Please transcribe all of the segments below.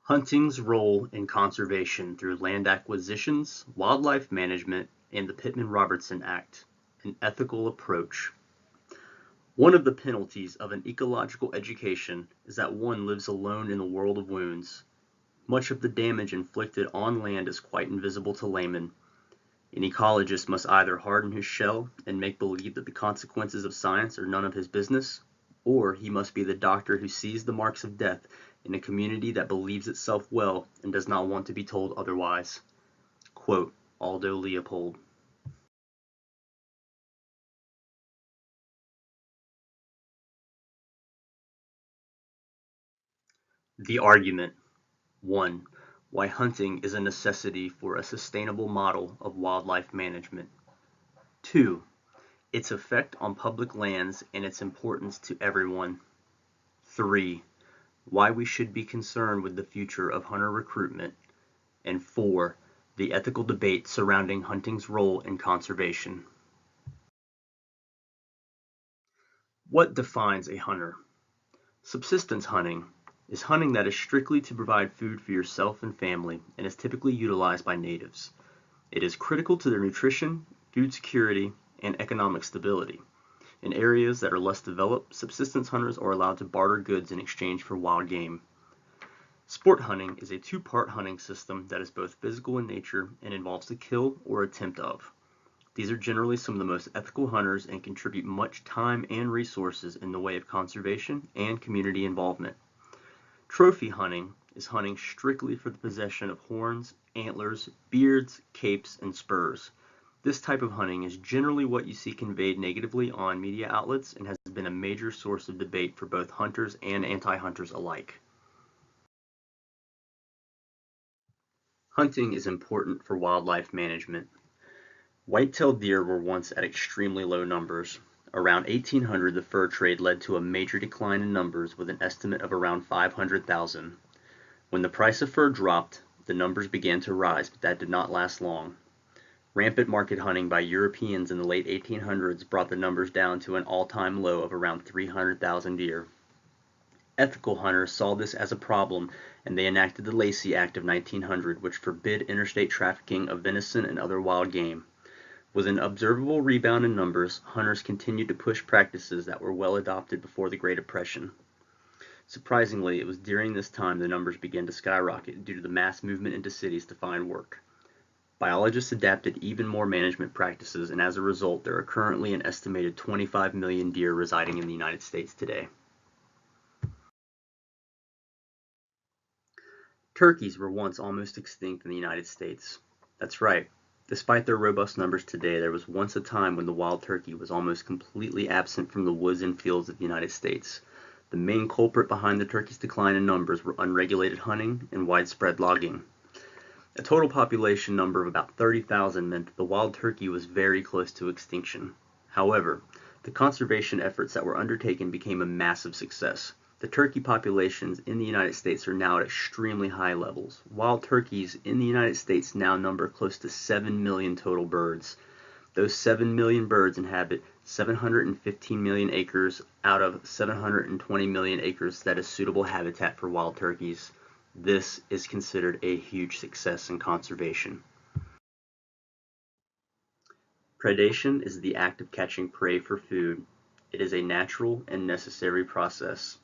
Hunting's role in conservation through land acquisitions, wildlife management, and the Pittman-Robertson Act, an ethical approach. One of the penalties of an ecological education is that one lives alone in the world of wounds. Much of the damage inflicted on land is quite invisible to laymen. An ecologist must either harden his shell and make believe that the consequences of science are none of his business, or he must be the doctor who sees the marks of death in a community that believes itself well and does not want to be told otherwise. Quote, Aldo Leopold. The argument. 1. Why hunting is a necessity for a sustainable model of wildlife management. 2. Its effect on public lands and its importance to everyone. 3. Why we should be concerned with the future of hunter recruitment. And 4. The ethical debate surrounding hunting's role in conservation. What defines a hunter? Subsistence hunting is hunting that is strictly to provide food for yourself and family and is typically utilized by natives. It is critical to their nutrition, food security, and economic stability. In areas that are less developed, subsistence hunters are allowed to barter goods in exchange for wild game. Sport hunting is a two-part hunting system that is both physical in nature and involves the kill or attempt of. These are generally some of the most ethical hunters and contribute much time and resources in the way of conservation and community involvement. Trophy hunting is hunting strictly for the possession of horns, antlers, beards, capes, and spurs. This type of hunting is generally what you see conveyed negatively on media outlets and has been a major source of debate for both hunters and anti-hunters alike. Hunting is important for wildlife management. White-tailed deer were once at extremely low numbers. Around 1800, the fur trade led to a major decline in numbers with an estimate of around 500,000. When the price of fur dropped, the numbers began to rise, but that did not last long. Rampant market hunting by Europeans in the late 1800s brought the numbers down to an all-time low of around 300,000 deer. Ethical hunters saw this as a problem, and they enacted the Lacey Act of 1900, which forbid interstate trafficking of venison and other wild game. With an observable rebound in numbers, hunters continued to push practices that were well adopted before the Great Depression. Surprisingly, it was during this time the numbers began to skyrocket due to the mass movement into cities to find work. Biologists adapted even more management practices, and as a result, there are currently an estimated 25 million deer residing in the United States today. Turkeys were once almost extinct in the United States. That's right. Despite their robust numbers today, there was once a time when the wild turkey was almost completely absent from the woods and fields of the United States. The main culprit behind the turkey's decline in numbers were unregulated hunting and widespread logging. A total population number of about 30,000 meant that the wild turkey was very close to extinction. However, the conservation efforts that were undertaken became a massive success. The turkey populations in the United States are now at extremely high levels. Wild turkeys in the United States now number close to 7 million total birds. Those 7 million birds inhabit 715 million acres out of 720 million acres that is suitable habitat for wild turkeys. This is considered a huge success in conservation. Predation is the act of catching prey for food. It is a natural and necessary process.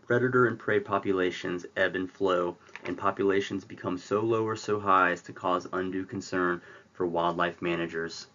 Predator and prey populations ebb and flow, and populations become so low or so high as to cause undue concern for wildlife managers.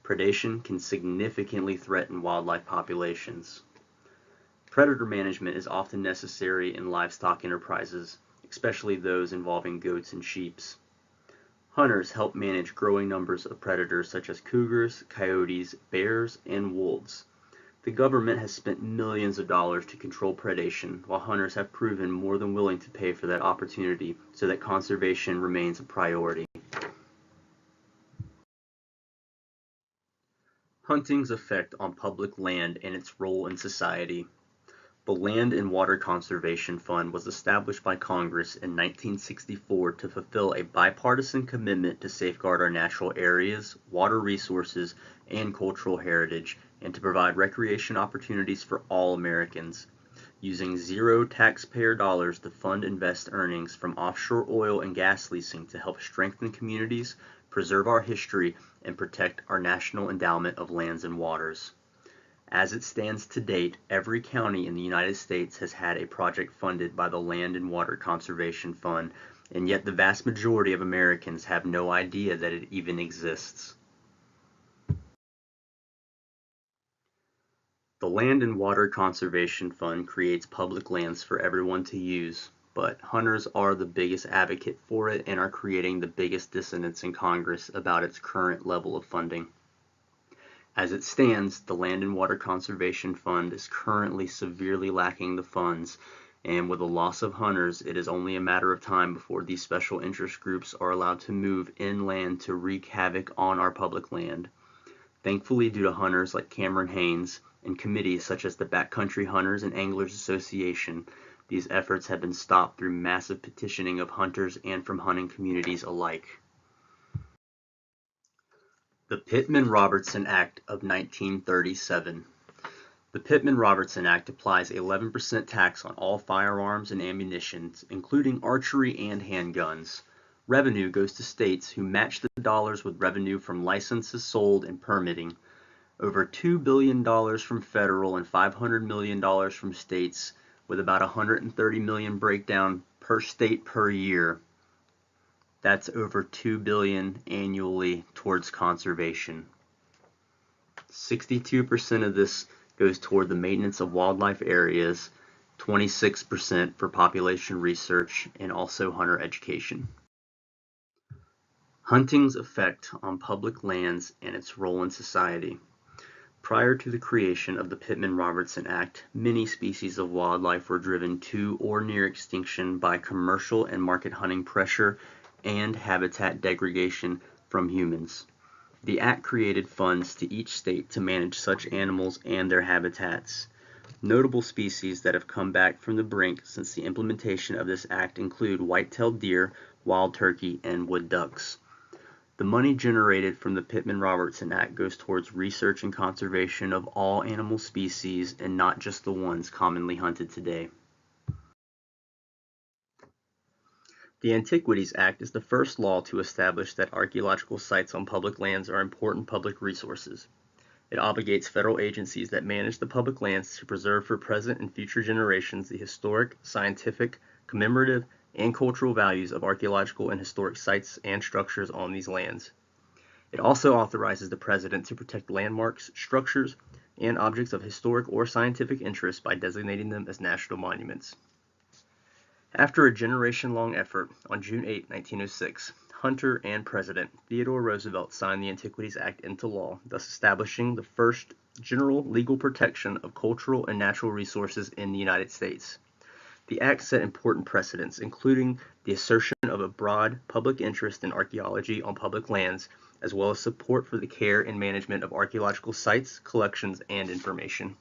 Predation can significantly threaten wildlife populations. Predator management is often necessary in livestock enterprises, especially those involving goats and sheep. Hunters help manage growing numbers of predators such as cougars, coyotes, bears, and wolves. The government has spent millions of dollars to control predation, while hunters have proven more than willing to pay for that opportunity so that conservation remains a priority. Hunting's effect on public land and its role in society. The Land and Water Conservation Fund was established by Congress in 1964 to fulfill a bipartisan commitment to safeguard our natural areas, water resources, and cultural heritage, and to provide recreation opportunities for all Americans. using zero taxpayer dollars to fund invest earnings from offshore oil and gas leasing to help strengthen communities, preserve our history, and protect our national endowment of lands and waters. As it stands to date, every county in the United States has had a project funded by the Land and Water Conservation Fund, and yet the vast majority of Americans have no idea that it even exists. The Land and Water Conservation Fund creates public lands for everyone to use, but hunters are the biggest advocate for it and are creating the biggest dissonance in Congress about its current level of funding. As it stands, the Land and Water Conservation Fund is currently severely lacking the funds, and with the loss of hunters, it is only a matter of time before these special interest groups are allowed to move inland to wreak havoc on our public land. Thankfully, due to hunters like Cameron Haynes and committees such as the Backcountry Hunters and Anglers Association, these efforts have been stopped through massive petitioning of hunters and from hunting communities alike. The Pittman-Robertson Act of 1937. The Pittman-Robertson Act applies 11% tax on all firearms and ammunition, including archery and handguns. Revenue goes to states who match the dollars with revenue from licenses sold and permitting. Over $2 billion from federal and $500 million from states, with about $130 million breakdown per state per year. That's over $2 billion annually towards conservation. 62% of this goes toward the maintenance of wildlife areas, 26% for population research, and also hunter education. Hunting's effect on public lands and its role in society. Prior to the creation of the Pittman-Robertson Act, many species of wildlife were driven to or near extinction by commercial and market hunting pressure and habitat degradation from humans. The Act created funds to each state to manage such animals and their habitats. Notable species that have come back from the brink since the implementation of this Act include white-tailed deer, wild turkey, and wood ducks. The money generated from the Pittman-Robertson Act goes towards research and conservation of all animal species and not just the ones commonly hunted today. The Antiquities Act is the first law to establish that archaeological sites on public lands are important public resources. It obligates federal agencies that manage the public lands to preserve for present and future generations the historic, scientific, commemorative, and cultural values of archaeological and historic sites and structures on these lands. It also authorizes the President to protect landmarks, structures, and objects of historic or scientific interest by designating them as national monuments. After a generation-long effort, on June 8, 1906, Hunter and President Theodore Roosevelt signed the Antiquities Act into law, thus establishing the first general legal protection of cultural and natural resources in the United States. The Act set important precedents, including the assertion of a broad public interest in archaeology on public lands, as well as support for the care and management of archaeological sites, collections, and information.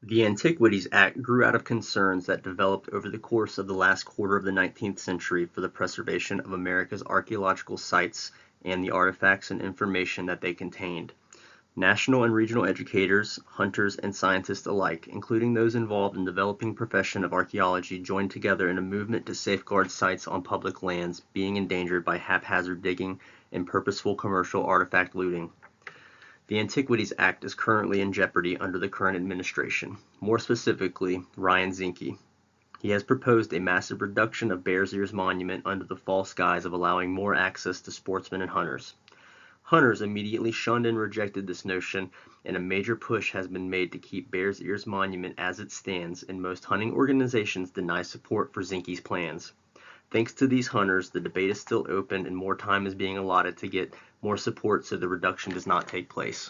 The Antiquities Act grew out of concerns that developed over the course of the last quarter of the 19th century for the preservation of America's archaeological sites and the artifacts and information that they contained. National and regional educators, hunters, and scientists alike, including those involved in the developing profession of archaeology, joined together in a movement to safeguard sites on public lands being endangered by haphazard digging and purposeful commercial artifact looting. The Antiquities Act is currently in jeopardy under the current administration, more specifically Ryan Zinke. He has proposed a massive reduction of Bears Ears Monument under the false guise of allowing more access to sportsmen and hunters. Hunters immediately shunned and rejected this notion, and a major push has been made to keep Bears Ears Monument as it stands, and most hunting organizations deny support for Zinke's plans. Thanks to these hunters, the debate is still open and more time is being allotted to get more support so the reduction does not take place.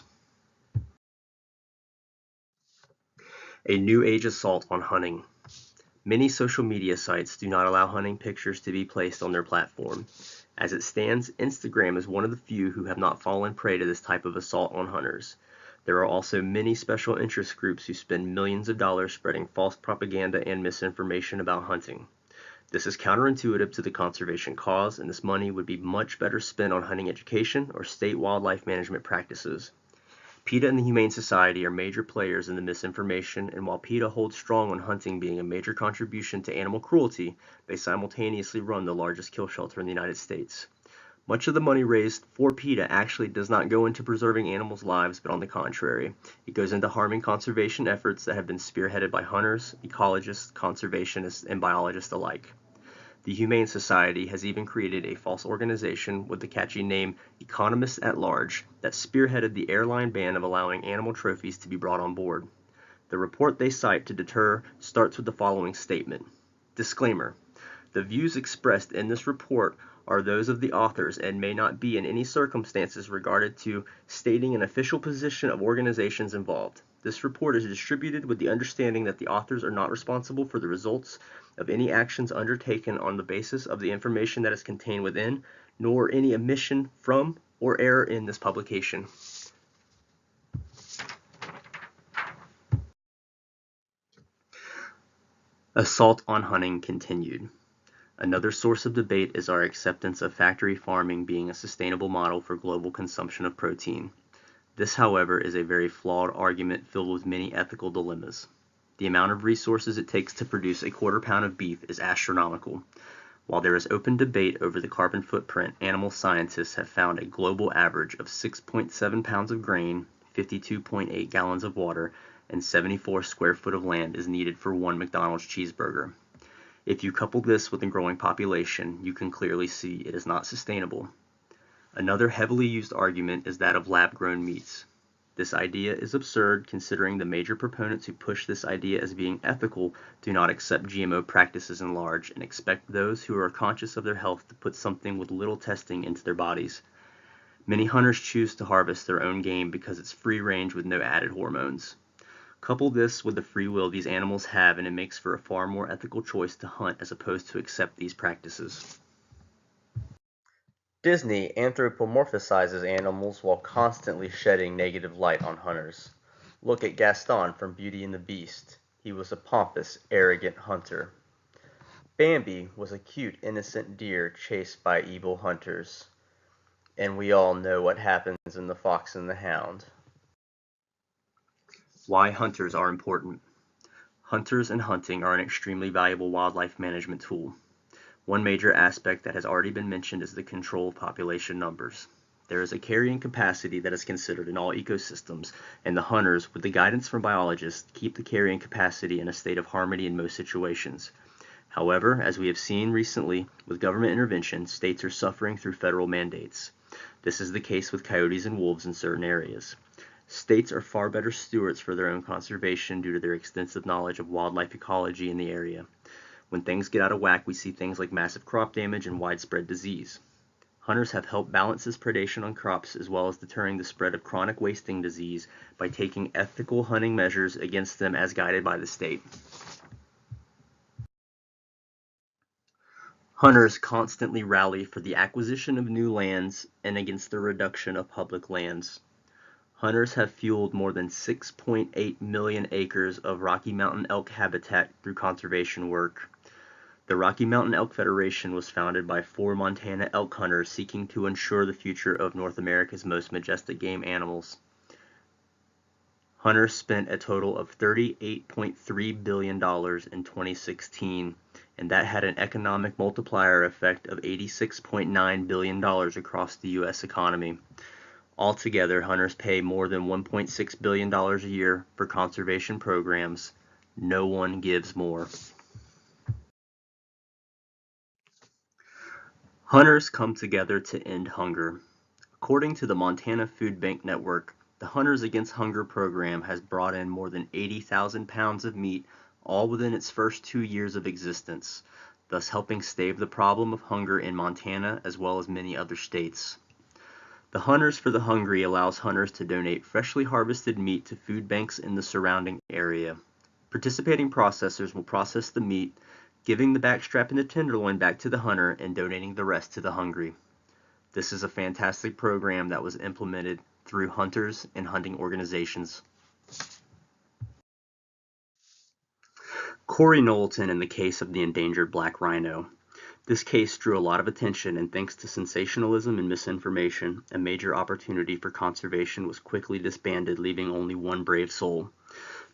A new age assault on hunting. Many social media sites do not allow hunting pictures to be placed on their platform. As it stands, Instagram is one of the few who have not fallen prey to this type of assault on hunters. There are also many special interest groups who spend millions of dollars spreading false propaganda and misinformation about hunting. This is counterintuitive to the conservation cause, and this money would be much better spent on hunting education or state wildlife management practices. PETA and the Humane Society are major players in the misinformation, and while PETA holds strong on hunting being a major contribution to animal cruelty, they simultaneously run the largest kill shelter in the United States. Much of the money raised for PETA actually does not go into preserving animals' lives, but on the contrary, it goes into harming conservation efforts that have been spearheaded by hunters, ecologists, conservationists, and biologists alike. The Humane Society has even created a false organization with the catchy name Economists at Large that spearheaded the airline ban of allowing animal trophies to be brought on board. The report they cite to deter starts with the following statement. Disclaimer: the views expressed in this report are those of the authors and may not be in any circumstances regarded to stating an official position of organizations involved. This report is distributed with the understanding that the authors are not responsible for the results of any actions undertaken on the basis of the information that is contained within, nor any omission from or error in this publication. Assault on hunting continued. Another source of debate is our acceptance of factory farming being a sustainable model for global consumption of protein. This, however, is a very flawed argument filled with many ethical dilemmas. The amount of resources it takes to produce a quarter pound of beef is astronomical. While there is open debate over the carbon footprint, animal scientists have found a global average of 6.7 pounds of grain, 52.8 gallons of water, and 74 square foot of land is needed for one McDonald's cheeseburger. If you couple this with a growing population, you can clearly see it is not sustainable. Another heavily used argument is that of lab-grown meats. This idea is absurd considering the major proponents who push this idea as being ethical do not accept GMO practices in large and expect those who are conscious of their health to put something with little testing into their bodies. Many hunters choose to harvest their own game because it's free range with no added hormones. Couple this with the free will these animals have and it makes for a far more ethical choice to hunt as opposed to accept these practices. Disney anthropomorphizes animals while constantly shedding negative light on hunters. Look at Gaston from Beauty and the Beast. He was a pompous, arrogant hunter. Bambi was a cute, innocent deer chased by evil hunters. And we all know what happens in The Fox and the Hound. Why hunters are important. Hunters and hunting are an extremely valuable wildlife management tool. One major aspect that has already been mentioned is the control of population numbers. There is a carrying capacity that is considered in all ecosystems, and the hunters, with the guidance from biologists, keep the carrying capacity in a state of harmony in most situations. However, as we have seen recently, with government intervention, states are suffering through federal mandates. This is the case with coyotes and wolves in certain areas. States are far better stewards for their own conservation due to their extensive knowledge of wildlife ecology in the area. When things get out of whack, we see things like massive crop damage and widespread disease. Hunters have helped balance this predation on crops as well as deterring the spread of chronic wasting disease by taking ethical hunting measures against them as guided by the state. Hunters constantly rally for the acquisition of new lands and against the reduction of public lands. Hunters have fueled more than 6.8 million acres of Rocky Mountain elk habitat through conservation work. The Rocky Mountain Elk Federation was founded by 4 Montana elk hunters seeking to ensure the future of North America's most majestic game animals. Hunters spent a total of $38.3 billion in 2016, and that had an economic multiplier effect of $86.9 billion across the U.S. economy. Altogether, hunters pay more than $1.6 billion a year for conservation programs. No one gives more. Hunters come together to end hunger. According to the Montana Food Bank Network, the Hunters Against Hunger program has brought in more than 80,000 pounds of meat all within its first 2 years of existence, thus helping stave the problem of hunger in Montana as well as many other states. The Hunters for the Hungry allows hunters to donate freshly harvested meat to food banks in the surrounding area. Participating processors will process the meat, giving the backstrap and the tenderloin back to the hunter and donating the rest to the hungry. This is a fantastic program that was implemented through hunters and hunting organizations. Corey Knowlton in the case of the endangered black rhino. This case drew a lot of attention, and thanks to sensationalism and misinformation, a major opportunity for conservation was quickly disbanded, leaving only one brave soul.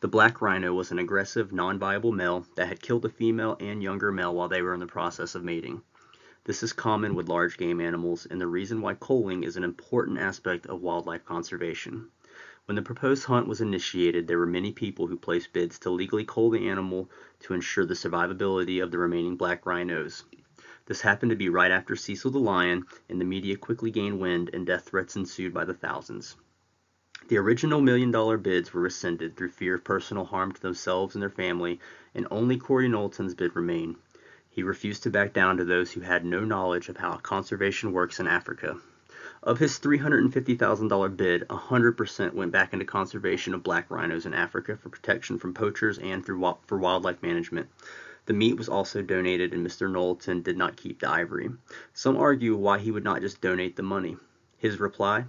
The black rhino was an aggressive, non-viable male that had killed a female and younger male while they were in the process of mating. This is common with large game animals, and the reason why culling is an important aspect of wildlife conservation. When the proposed hunt was initiated, there were many people who placed bids to legally cull the animal to ensure the survivability of the remaining black rhinos. This happened to be right after Cecil the lion, and the media quickly gained wind, and death threats ensued by the thousands. The original million-dollar bids were rescinded through fear of personal harm to themselves and their family, and only Corey Knowlton's bid remained. He refused to back down to those who had no knowledge of how conservation works in Africa. Of his $350,000 bid, 100% went back into conservation of black rhinos in Africa for protection from poachers and for wildlife management. The meat was also donated, and Mr. Knowlton did not keep the ivory. Some argue why he would not just donate the money. His reply: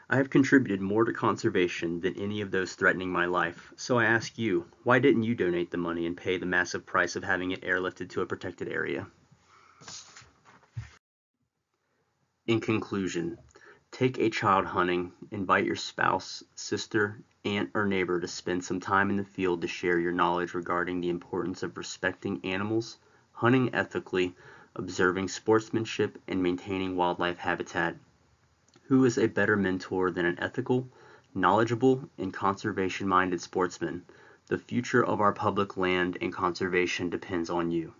"I have contributed more to conservation than any of those threatening my life, so I ask you, why didn't you donate the money and pay the massive price of having it airlifted to a protected area?" In conclusion, take a child hunting, invite your spouse, sister, aunt, or neighbor to spend some time in the field to share your knowledge regarding the importance of respecting animals, hunting ethically, observing sportsmanship, and maintaining wildlife habitat. Who is a better mentor than an ethical, knowledgeable, and conservation-minded sportsman? The future of our public land and conservation depends on you.